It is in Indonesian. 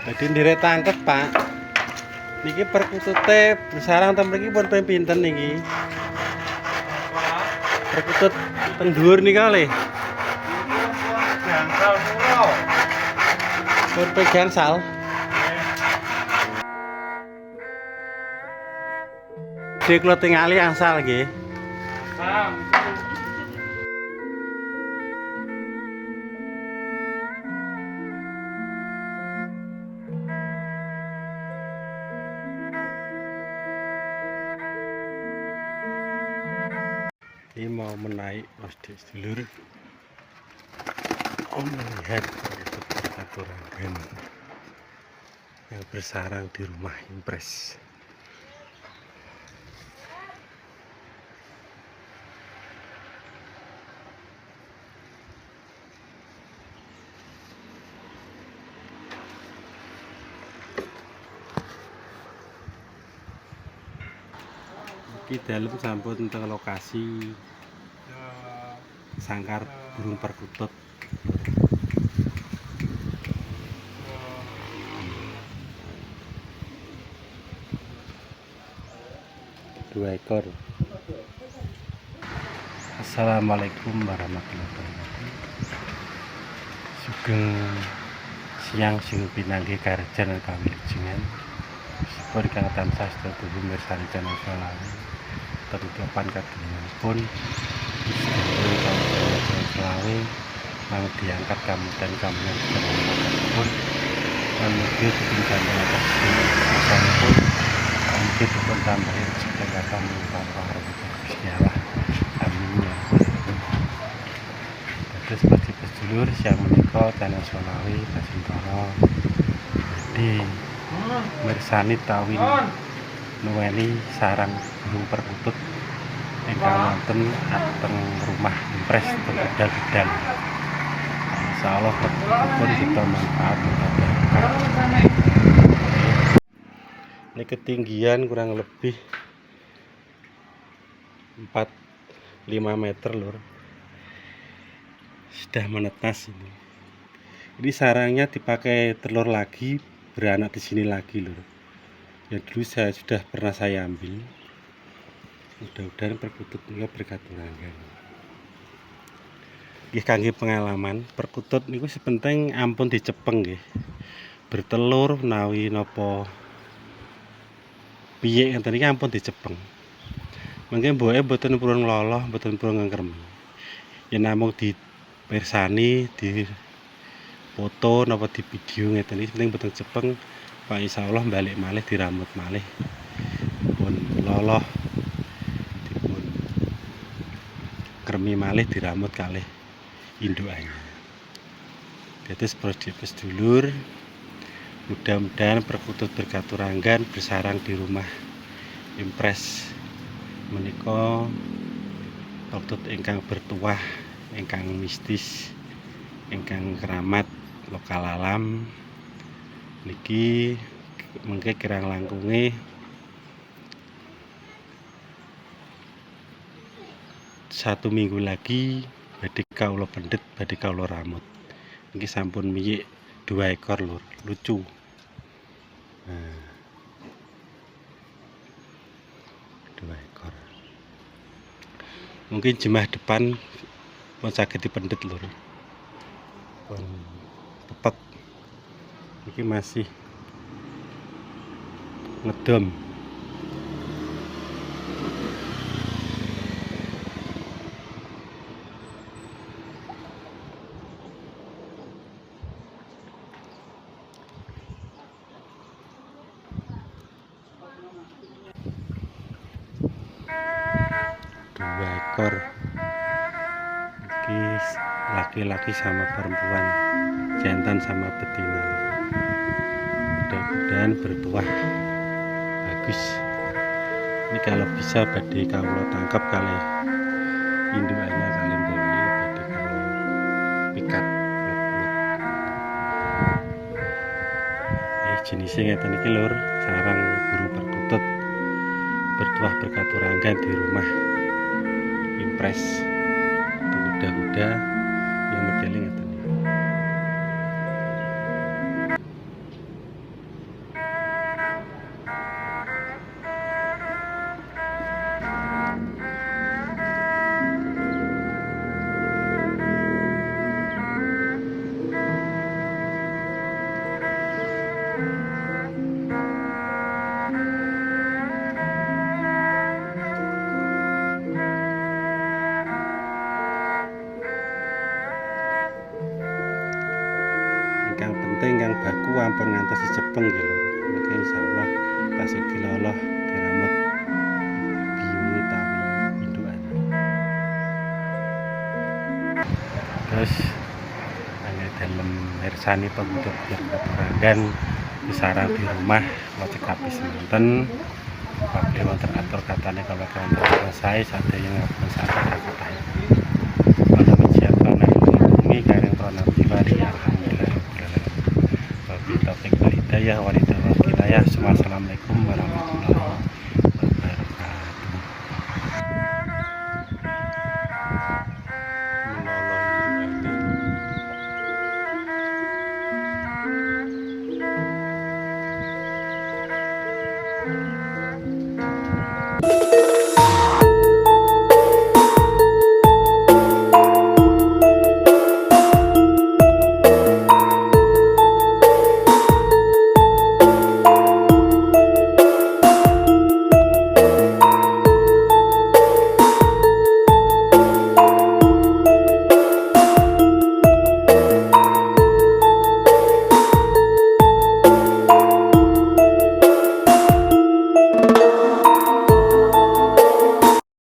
Jadi ndirek tangkep, Pak. Niki perkutute sarang ten mriki pun pinten niki? Perkutut ten dhuwur nika le. Gangsal pulau. Pun pegang sal. Dek kula tingali angsal nggih. Sam. Ini mau menaik sedulur. Melihat peraturan yang bersarang di rumah Impres. Di dalam sampun tentang lokasi sangkar burung perkutut. Dua ekor. Assalamualaikum warahmatullahi wabarakatuh. Sugeng siang sing pinangge karjan kawilujengan. Sepur kang tansah sedaya mirsani channel Solawi. Tetupan kagunganipun Solawi mang diangkat kamutan kamunan pun menuju ketinggalan atas pun mungkin pun tambahin sepengkatan para Gusti Allah. Amin. Terus bagi sedulur siang menika channel Solawi Basintoro di mirsani tawin nuweni sarang burung perkutut ingkang wonten ateng rumah Impres Tegal. Insyaallah pun kita manfaat ini ketinggian kurang lebih 4-5 meter lur, sudah menetas ini sarangnya dipakai telur lagi, beranak di sini lagi lur. Ya dulu sudah pernah saya ambil. Mudah-mudahan perkutut niku berkaturangan. Nggih kangge pengalaman, perkutut niku sepenting ampun dicepeng nggih. Bertelur menawi napa piye ngeten iki ampun dicepeng. Mangke mboke mboten purun loloh, mboten purun ngengkrem. Yen namung dipirsani, di foto napa di video ngeten iki penting mboten cepeng. Pak insyaallah balik malih diramut malih. Pun loloh dipun kremi malih diramut kalih indukannya. Dados sedulur, mudah-mudahan perkutut berkaturanggan bersarang di rumah Impres menika perkutut ingkang bertuah, ingkang mistis, ingkang keramat lokal alam. Niki mengke kirang langkunge 1 minggu lagi badhe kawula pendet, badhe kawula ramut. Niki sampun miyik 2 ekor lur, lucu. Nah, 2 ekor. Mungkin jemah depan pun saged dipendet lur. Pun tepat. Ini masih ngedom. Dua ekor. Ini laki-laki sama perempuan, jantan sama betina. Mudah-mudahan bertuah bagus. Ini kalau bisa badhe kawula tangkap kali indukannya kali mbokne badhe kawula pikat. Jenisnya ngeten iki lur, sarang burung perkutut bertuah berkaturanggan di rumah Impres kuda-kuda yang modele ngeten. penting kang baku ampun ngantos dicepeng ya lho. Maka insyaallah tasih diloloh diramut biung utawi indukan. Terus hanya dalam mirsani pembentuk peranggan disarang di rumah wajib kapis nonton apabila wonten atur katanya kalau wonten selesai sadaya yang akan sadaya kata pada menyiapkan bumi kareng prana pribadi alhamdulillah wabillahi taufik wal hidayah